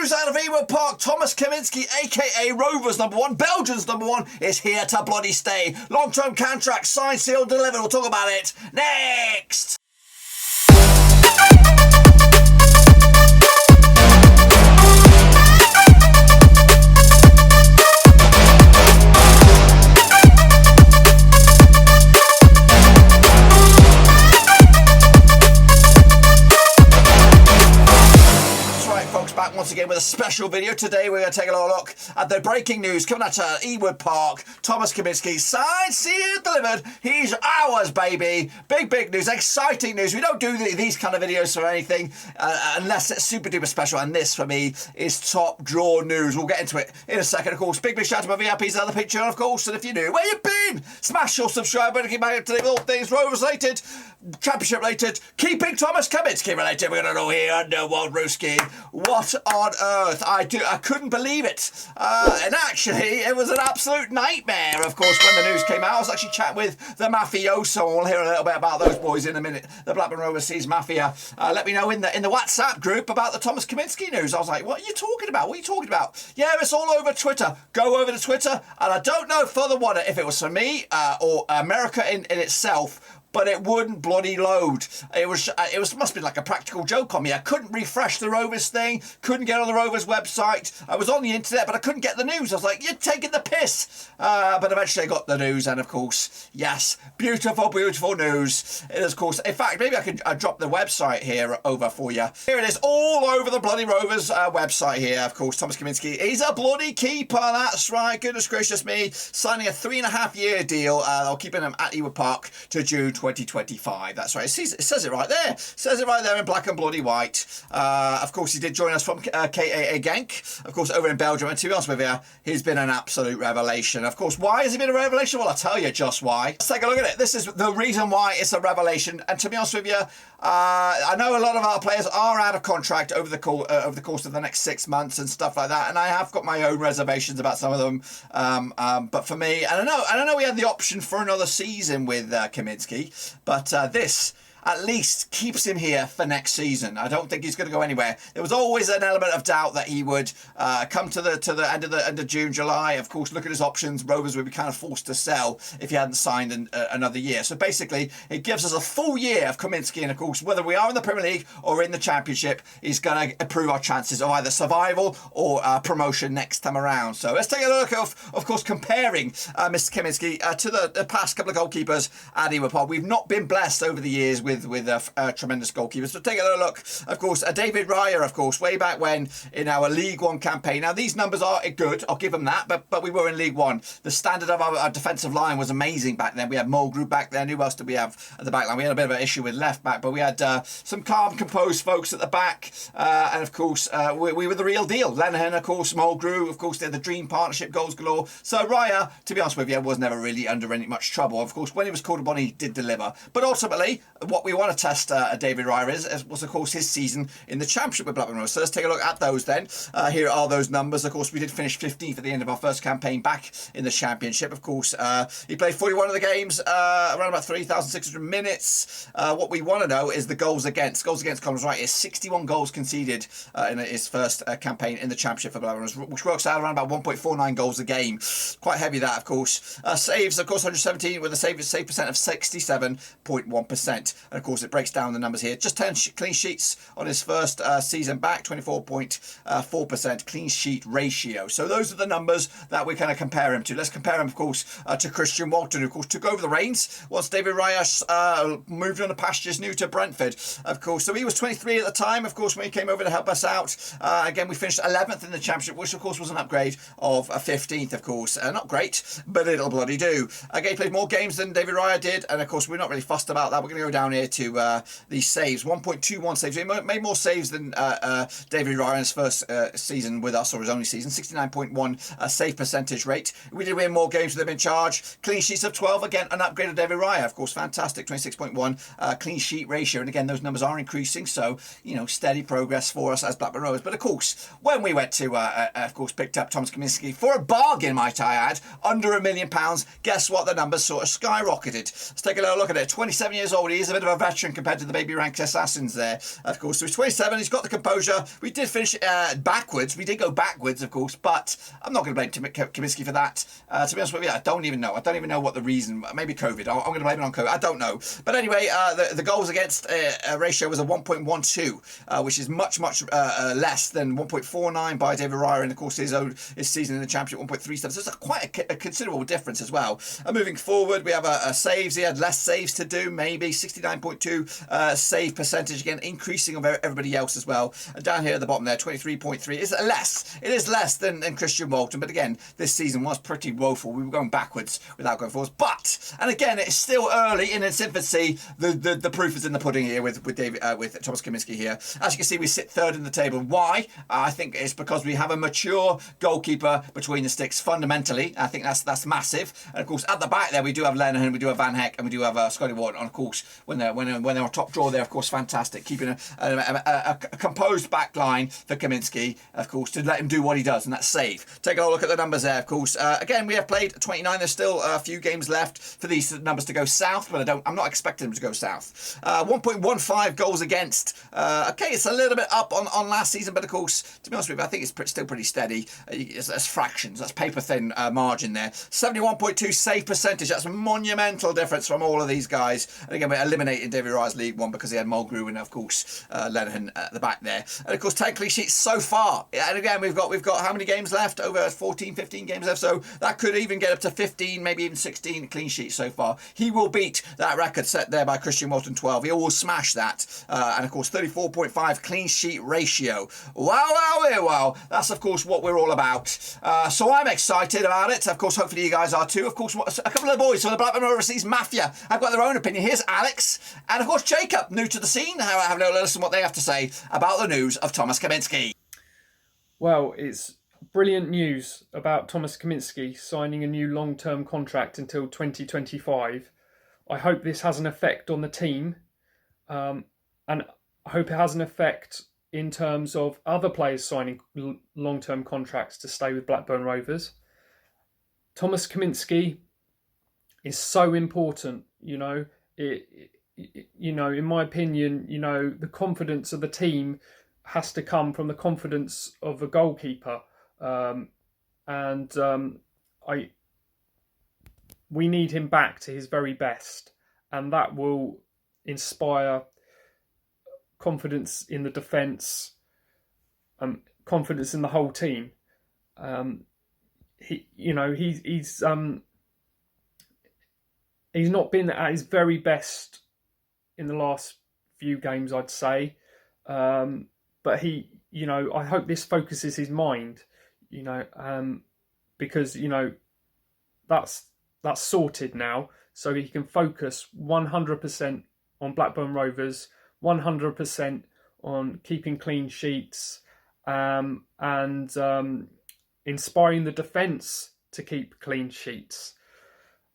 news out of Ewood Park. Thomas Kaminski, aka Rovers #1, Belgians #1, is here to bloody stay. Long-term contract, signed, sealed, delivered. We'll talk about it next. Once again with a special video. Today we're going to take a little look at the breaking news coming out of Ewood Park. Thomas Kaminski, signed, sealed, delivered. He's ours, baby. Big news, exciting news. We don't do these kind of videos for anything unless it's super duper special, and this for me is top draw news. We'll get into it in a second. Of course, big shout out to my VIPs and the Patreon, of course. And if you're new, where you been? Smash your subscribe button. Keep back to all things Rovers related, Championship related, keeping Thomas Kaminski related. We're going to know here under Roverseas. What on earth? I couldn't believe it. And actually, it was an absolute nightmare, of course, when the news came out. I was actually chatting with the mafioso. We'll hear a little bit about those boys in a minute. The Blackburn Rovers Mafia. Let me know in the WhatsApp group about the Thomas Kaminski news. I was like, what are you talking about? What are you talking about? Yeah, it's all over Twitter. Go over to Twitter. And I don't know for the one if it was for me or America in itself, but it wouldn't bloody load. It must be like a practical joke on me. I couldn't refresh the Rovers thing, couldn't get on the Rovers website. I was on the internet, but I couldn't get the news. I was like, you're taking the piss. But eventually I got the news, and of course, yes, beautiful news. It is, of course, in fact, maybe I could drop the website here over for you. Here it is, all over the bloody Rovers website here. Of course, Thomas Kaminski, he's a bloody keeper. That's right, goodness gracious me. Signing a 3.5-year deal. They'll keep him at Ewood Park to June 2025. That's right. It says it right there. It says it right there in black and bloody white. Of course, he did join us from KAA Genk, of course, over in Belgium. And to be honest with you, he's been an absolute revelation. Of course, why has he been a revelation? Well, I'll tell you just why. Let's take a look at it. This is the reason why it's a revelation. And to be honest with you, I know a lot of our players are out of contract over the course of the next 6 months and stuff like that. And I have got my own reservations about some of them. But for me, and I know we had the option for another season with Kaminski. But this at least keeps him here for next season. I don't think he's going to go anywhere. There was always an element of doubt that he would come to the end of June, July. Of course, look at his options. Rovers would be kind of forced to sell if he hadn't signed another year. So basically, it gives us a full year of Kaminski, and of course, whether we are in the Premier League or in the Championship, he's going to improve our chances of either survival or promotion next time around. So let's take a look of course, comparing Mr. Kaminski to the past couple of goalkeepers at Ewood Park. We've not been blessed over the years with tremendous goalkeepers. So take a little look. Of course, David Raya, of course, way back when in our League One campaign. Now, these numbers are good. I'll give them that. But we were in League One. The standard of our defensive line was amazing back then. We had Mulgrew back then. Who else did we have at the back line? We had a bit of an issue with left back, but we had some calm, composed folks at the back. And of course, we were the real deal. Lenihan, of course, Mulgrew, of course, they're the dream partnership, goals galore. So Raya, to be honest with you, was never really under any much trouble. Of course, when he was called upon, he did deliver. But ultimately, what we want to test David Raya was, of course, his season in the Championship with Blackburn Rovers. So let's take a look at those then. Here are those numbers. Of course, we did finish 15th at the end of our first campaign back in the Championship. Of course, he played 41 of the games, around about 3,600 minutes. What we want to know is the goals against. Goals against columns right is 61 goals conceded in his first campaign in the Championship for Blackburn Rovers, which works out around about 1.49 goals a game. Quite heavy that, of course. Saves, of course, 117 with a save percent of 67.1%. And of course, it breaks down the numbers here. Just 10 clean sheets on his first season back, 24.4% clean sheet ratio. So those are the numbers that we kind of compare him to. Let's compare him, of course, to Christian Walton, who, of course, took over the reins once David Raya moved on to pastures new to Brentford, of course. So he was 23 at the time, of course, when he came over to help us out. Again, we finished 11th in the Championship, which, of course, was an upgrade of 15th, of course. Not great, but it'll bloody do. Again, he played more games than David Raya did, and, of course, we're not really fussed about that. We're going to go down here to these saves. 1.21 saves. He made more saves than David Ryan's first season with us, or his only season. 69.1 save percentage rate. We did win more games with him in charge. Clean sheets of 12. Again, an upgrade of David Raya. Of course, fantastic. 26.1 clean sheet ratio. And again, those numbers are increasing. So, you know, steady progress for us as Blackburn Rovers. But of course, when we went to, of course, picked up Thomas Kaminski for a bargain, might I add, under £1 million, guess what? The numbers sort of skyrocketed. Let's take a little look at it. 27 years old. He is a bit of a veteran compared to the baby ranked assassins there, of course. So he's 27, he's got the composure. We did finish backwards. We did go backwards, of course, but I'm not going to blame Kaminski for that. To be honest with you, I don't even know. I don't even know what the reason. Maybe COVID. I'm going to blame it on COVID. I don't know. But anyway, the goals against ratio was a 1.12, which is much less than 1.49 by David Raya in, of course, his season in the Championship, 1.37. So it's quite a considerable difference as well. Moving forward, we have a saves. He had less saves to do, maybe 69.2 save percentage, again increasing of everybody else as well. And down here at the bottom there, 23.3 is less. It is less than Christian Walton, but again, this season was pretty woeful. We were going backwards without going forwards. But, and again, it's still early in its infancy. The proof is in the pudding here with Thomas Kaminski here. As you can see, we sit third in the table. Why? I think it's because we have a mature goalkeeper between the sticks. Fundamentally, I think that's massive. And of course, at the back there, we do have Lenihan, we do have Van Heck, and we do have Scotty Ward. And of course, when they're on top draw, they're of course fantastic, keeping a composed back line for Kaminski, of course, to let him do what he does, and that's save. Take a look at the numbers there, of course. Again, we have played 29. There's still a few games left for these numbers to go south, but I'm not expecting them to go south. 1.15 goals against. Okay, it's a little bit up on last season, but of course, to be honest with you, I think it's still pretty steady. That's fractions. That's paper thin margin there. 71.2 save percentage. That's a monumental difference from all of these guys. And again, we're eliminating David Raya's League One because he had Mulgrew and of course Lenihan at the back there. And of course, 10 clean sheets so far. And again, we've got how many games left? Over 14, 15 games left. So that could even get up to 15, maybe even 16 clean sheets so far. He will beat that record set there by Christian Walton, 12. He will smash that. And of course, 34.5 clean sheet ratio. Wow. That's of course what we're all about. So I'm excited about it. Of course, hopefully you guys are too. Of course, a couple of boys from the Blackburn Rovers Mafia have got their own opinion. Here's Alex and of course Jacob, new to the scene. Have a little listen to what they have to say about the news of Thomas Kaminski. Well, it's brilliant news about Thomas Kaminski signing a new long-term contract until 2025. I hope this has an effect on the team, and I hope it has an effect in terms of other players signing long-term contracts to stay with Blackburn Rovers. Thomas Kaminski is so important, in my opinion, the confidence of the team has to come from the confidence of a goalkeeper. We need him back to his very best, and that will inspire confidence in the defence, confidence in the whole team. He's not been at his very best in the last few games, I'd say. But I hope this focuses his mind, because, that's sorted now. So he can focus 100% on Blackburn Rovers, 100% on keeping clean sheets, and inspiring the defence to keep clean sheets.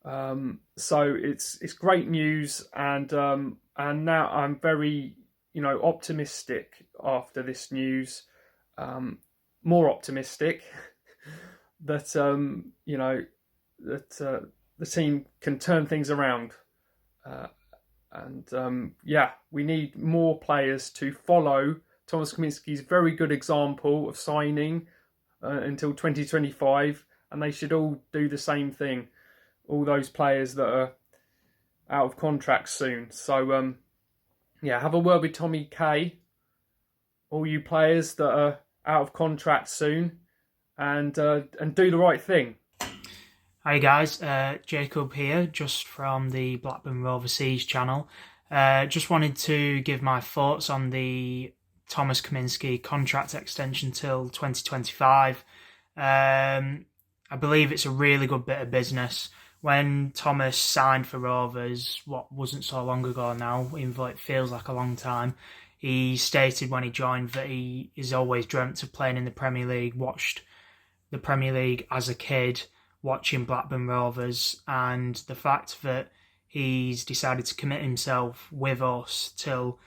So it's great news, and now I'm very optimistic after this news, more optimistic that the team can turn things around, we need more players to follow Thomas Kaminski's very good example of signing until 2025, and they should all do the same thing, all those players that are out of contract soon. So have a word with Tommy K, all you players that are out of contract soon, and do the right thing. Hi guys, Jacob here, just from the Blackburn Roverseas channel. Just wanted to give my thoughts on the Thomas Kaminski contract extension till 2025. I believe it's a really good bit of business. When Thomas signed for Rovers, what wasn't so long ago now, even though it feels like a long time, he stated when he joined that he has always dreamt of playing in the Premier League, watched the Premier League as a kid, watching Blackburn Rovers, and the fact that he's decided to commit himself with us till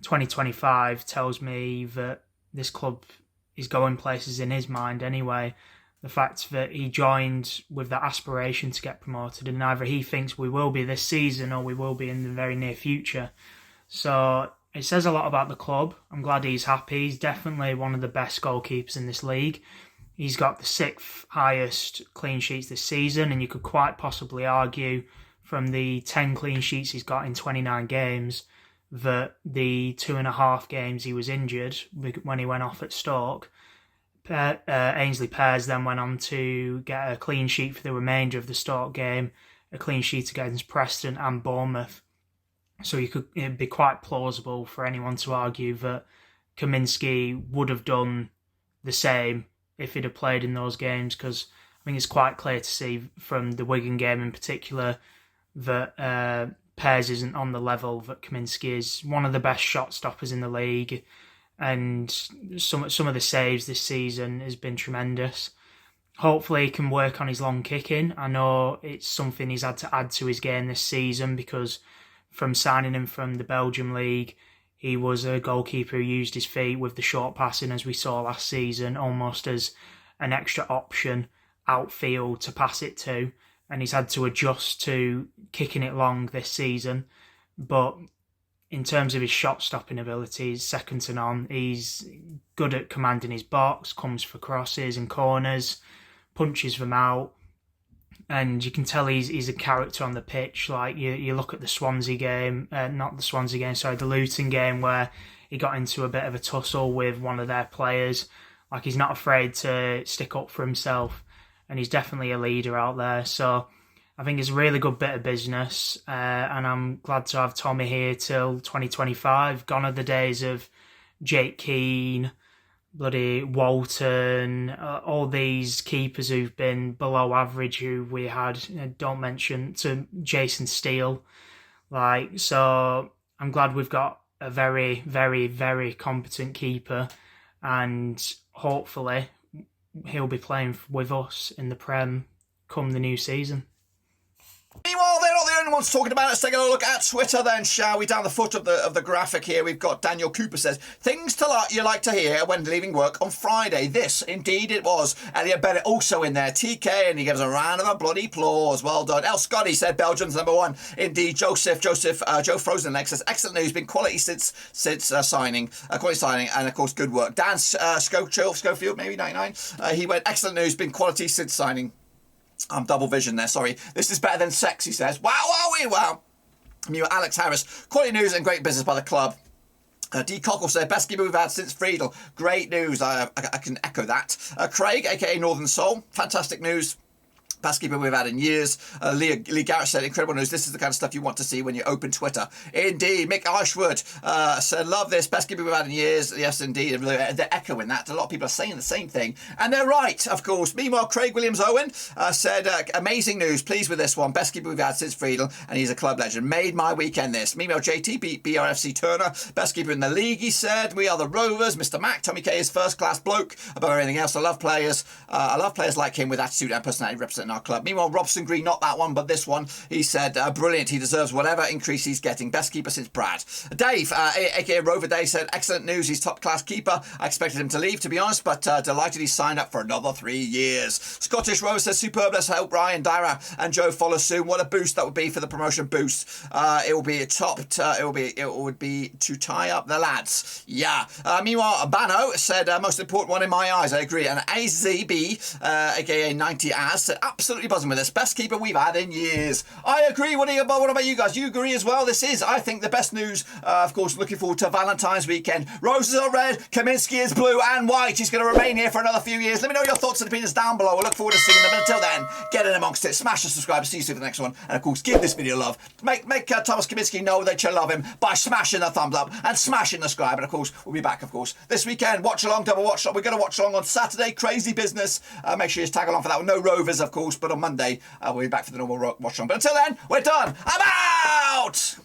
2025 tells me that this club is going places in his mind anyway. the fact that he joined with that aspiration to get promoted, and either he thinks we will be this season or we will be in the very near future. So it says a lot about the club. I'm glad he's happy. He's definitely one of the best goalkeepers in this league. He's got the 6th highest clean sheets this season, and you could quite possibly argue from the 10 clean sheets he's got in 29 games that the 2.5 games he was injured when he went off at Stoke, Ainsley Pears then went on to get a clean sheet for the remainder of the Stoke game, a clean sheet against Preston and Bournemouth. So it'd be quite plausible for anyone to argue that Kaminski would have done the same if he'd have played in those games, because I think it's quite clear to see from the Wigan game in particular that Pears isn't on the level that Kaminski is. One of the best shot stoppers in the league, and some of the saves this season has been tremendous. Hopefully he can work on his long kicking. I know it's something he's had to add to his game this season, because from signing him from the Belgium League, he was a goalkeeper who used his feet with the short passing, as we saw last season, almost as an extra option outfield to pass it to. And he's had to adjust to kicking it long this season. But in terms of his shot-stopping ability, he's second to none. He's good at commanding his box, comes for crosses and corners, punches them out. And you can tell he's a character on the pitch. Like, you look at the Swansea game, the Luton game, where he got into a bit of a tussle with one of their players. Like, he's not afraid to stick up for himself, and he's definitely a leader out there. So I think it's a really good bit of business, and I'm glad to have Tommy here till 2025. Gone are the days of Jake Keane, bloody Walton, all these keepers who've been below average who we had, don't mention, to Jason Steele. So I'm glad we've got a very, very, very competent keeper, and hopefully he'll be playing with us in the Prem come the new season. Meanwhile, they're not the only ones talking about it. Let's take a look at Twitter then, shall we? Down the foot of the graphic here, we've got Daniel Cooper says, things you like to hear when leaving work on Friday. This, indeed, it was. Elliot Bennett also in there. TK, and he gives a round of applause. Well done. El Scotty said Belgium's #1. Indeed, Joe Frozenleg says, excellent news. Been quality since signing. Quality signing, and of course, good work. Dan Schofield, maybe 99. He went, excellent news. Been quality since signing. I'm double vision there, sorry. This is better than sex, he says. Wow. Alex Harris, quality news and great business by the club. D. Cockle said, best keeper we've had since Friedel. Great news, I can echo that. Craig, aka Northern Soul, fantastic news. Best keeper we've had in years. Lee Garrett said, incredible news. This is the kind of stuff you want to see when you open Twitter. Indeed. Mick Ashwood said, love this. Best keeper we've had in years. Yes, indeed. They're echoing that. A lot of people are saying the same thing. And they're right, of course. Meanwhile, Craig Williams-Owen said, amazing news. Pleased with this one. Best keeper we've had since Friedel. And he's a club legend. Made my weekend this. Meanwhile, JT beat BRFC Turner. Best keeper in the league, he said. We are the Rovers. Mr. Mac. Tommy K is first class bloke. Above everything else, I love players. I love players like him with attitude and personality representing our club. Meanwhile, Robson Green, not that one, but this one, he said, brilliant. He deserves whatever increase he's getting. Best keeper since Brad. Dave, aka Rover Day, said, excellent news. He's top class keeper. I expected him to leave, to be honest, but delighted he signed up for another 3 years. Scottish Rose says, superb. Let's help Ryan Dyra and Joe follow soon. What a boost that would be for the promotion boost. It will be a top. It would be to tie up the lads. Yeah. Meanwhile, Bano said, most important one in my eyes. I agree. And AZB, aka 90 As, said, absolutely buzzing with this. Best keeper we've had in years. I agree. What about you guys? You agree as well? This is, I think, the best news. Of course, looking forward to Valentine's weekend. Roses are red, Kaminski is blue and white. He's going to remain here for another few years. Let me know your thoughts and opinions down below. We'll look forward to seeing them. But until then, get in amongst it. Smash the subscribe. See you soon for the next one. And of course, give this video love. Make Thomas Kaminski know that you love him by smashing the thumbs up and smashing the subscribe. And of course, we'll be back, of course, this weekend. Watch along, double watch along. We're going to watch along on Saturday. Crazy business. Make sure you tag along for that one. No Rovers, of course, but on Monday, we'll be back for the normal watch along. But until then, we're done. I'm out!